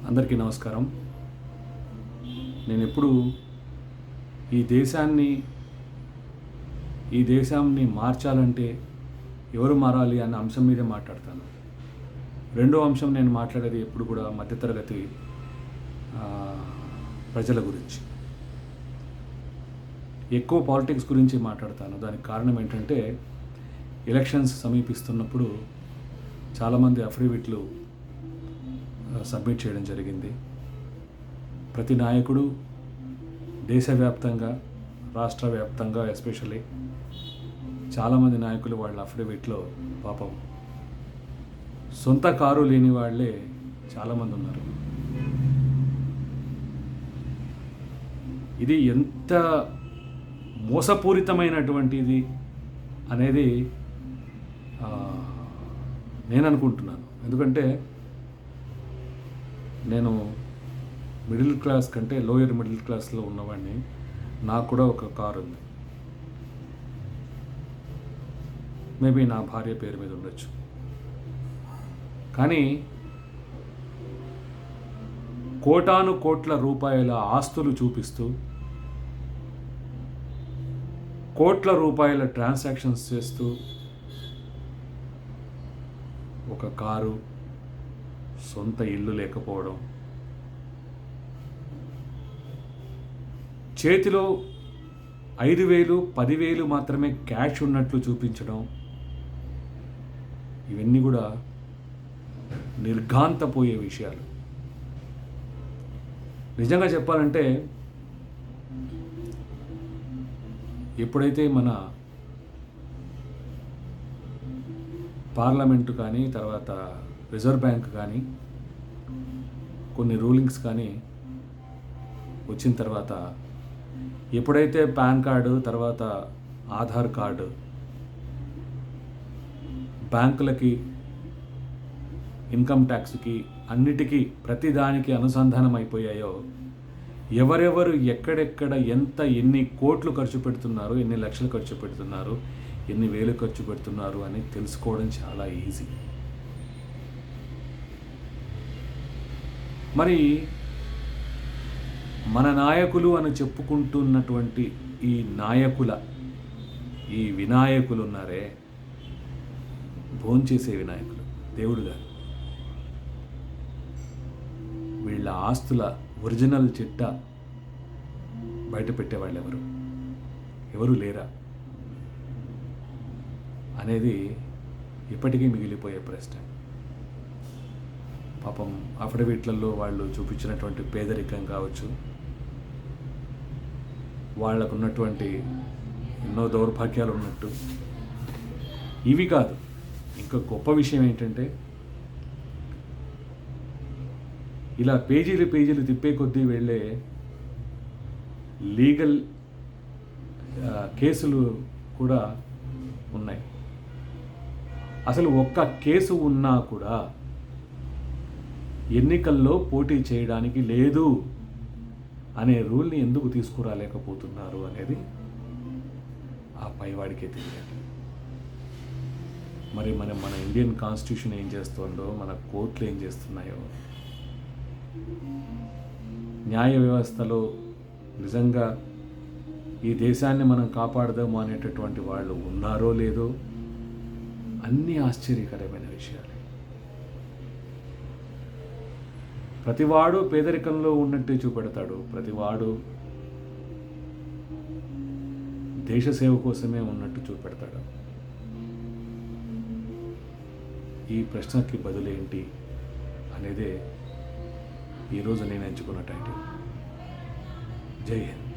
అందరికీ నమస్కారం. నేను ఎప్పుడు ఈ దేశాన్ని మార్చాలంటే ఎవరు మారాలి అన్న అంశం మీదే మాట్లాడతాను. రెండో అంశం నేను మాట్లాడేది ఎప్పుడు కూడా మధ్యతరగతి ప్రజల గురించి. ఎక్కువ పాలిటిక్స్ గురించి మాట్లాడతాను. దానికి కారణం ఏంటంటే ఎలక్షన్స్ సమీపిస్తున్నప్పుడు చాలామంది అఫిడవిట్లు సబ్మిట్ చేయడం జరిగింది. ప్రతి నాయకుడు దేశవ్యాప్తంగా, రాష్ట్ర వ్యాప్తంగా ఎస్పెషల్లీ చాలామంది నాయకులు వాళ్ళ అఫిడవిట్లో పాపం సొంత కారు లేని వాళ్ళే చాలామంది ఉన్నారు. ఇది ఎంత మోసపూరితమైనటువంటిది అనేది నేను అనుకుంటున్నాను. ఎందుకంటే నేను మిడిల్ క్లాస్ కంటే లోయర్ మిడిల్ క్లాస్లో ఉన్నవాడిని. నాకు కూడా ఒక కారు ఉంది. మేబీ నా భార్య పేరు మీద ఉండొచ్చు. కానీ కోటాను కోట్ల రూపాయల ఆస్తులు చూపిస్తూ, కోట్ల రూపాయల ట్రాన్సాక్షన్స్ చేస్తూ ఒక కారు, సొంత ఇల్లు లేకపోవడం, చేతిలో 5,000, 10,000 మాత్రమే క్యాష్ ఉన్నట్లు చూపించడం, ఇవన్నీ కూడా నిర్ఘాంతపోయే విషయాలు. నిజంగా చెప్పాలంటే ఎప్పుడైతే మన పార్లమెంటు కానీ, తర్వాత రిజర్వ్ బ్యాంక్ కానీ, కొన్ని రూలింగ్స్ కానీ వచ్చిన తర్వాత, ఎప్పుడైతే పాన్ కార్డు, తర్వాత ఆధార్ కార్డు బ్యాంకులకి, ఇన్కమ్ ట్యాక్స్కి, అన్నిటికీ ప్రతిదానికి అనుసంధానం అయిపోయాయో, ఎవరెవరు ఎక్కడెక్కడ ఎన్ని కోట్లు ఖర్చు పెడుతున్నారు, ఎన్ని లక్షలు ఖర్చు పెడుతున్నారు, ఎన్ని వేలు ఖర్చు పెడుతున్నారు అని తెలుసుకోవడం చాలా ఈజీ. మరి మన నాయకులు అని చెప్పుకుంటున్నటువంటి ఈ వినాయకులు ఉన్నారే, భోంచేసే వినాయకులు, దేవుడు గారు, వీళ్ళ ఆస్తుల ఒరిజినల్ చిట్టా బయట పెట్టేవాళ్ళు ఎవరు లేరా అనేది ఇప్పటికీ మిగిలిపోయే ప్రశ్న. పాపం అఫిడవిట్లలో వాళ్ళు చూపించినటువంటి పేదరికం కావచ్చు, వాళ్ళకున్నటువంటి ఎన్నో దౌర్భాగ్యాలు ఉన్నట్టు, ఇవి కాదు. ఇంకా గొప్ప విషయం ఏంటంటే, ఇలా పేజీలు తిప్పే కొద్దీ వెళ్ళే లీగల్ కేసులు కూడా ఉన్నాయి. అసలు ఒక్క కేసు ఉన్నా కూడా ఎన్నికల్లో పోటీ చేయడానికి లేదు అనే రూల్ని ఎందుకు తీసుకురాలేకపోతున్నారు అనేది ఆ పైవాడికే తెలియాలి. మరి మన ఇండియన్ కాన్స్టిట్యూషన్ ఏం చేస్తుందో, మన కోర్టులు ఏం చేస్తున్నాయో, న్యాయ వ్యవస్థలో నిజంగా ఈ దేశాన్ని మనం కాపాడదాము అనేటటువంటి వాళ్ళు ఉన్నారో లేదో, అన్నీ ఆశ్చర్యకరమైన విషయాలు. ప్రతివాడు పేదరికంలో ఉన్నట్టే చూపెడతాడు, ప్రతివాడు దేశ సేవ కోసమే ఉన్నట్టు చూపెడతాడు. ఈ ప్రశ్నకి బదులేంటి అనేదే ఈరోజు నేను ఎంచుకున్న టైటిల్. జై హింద్.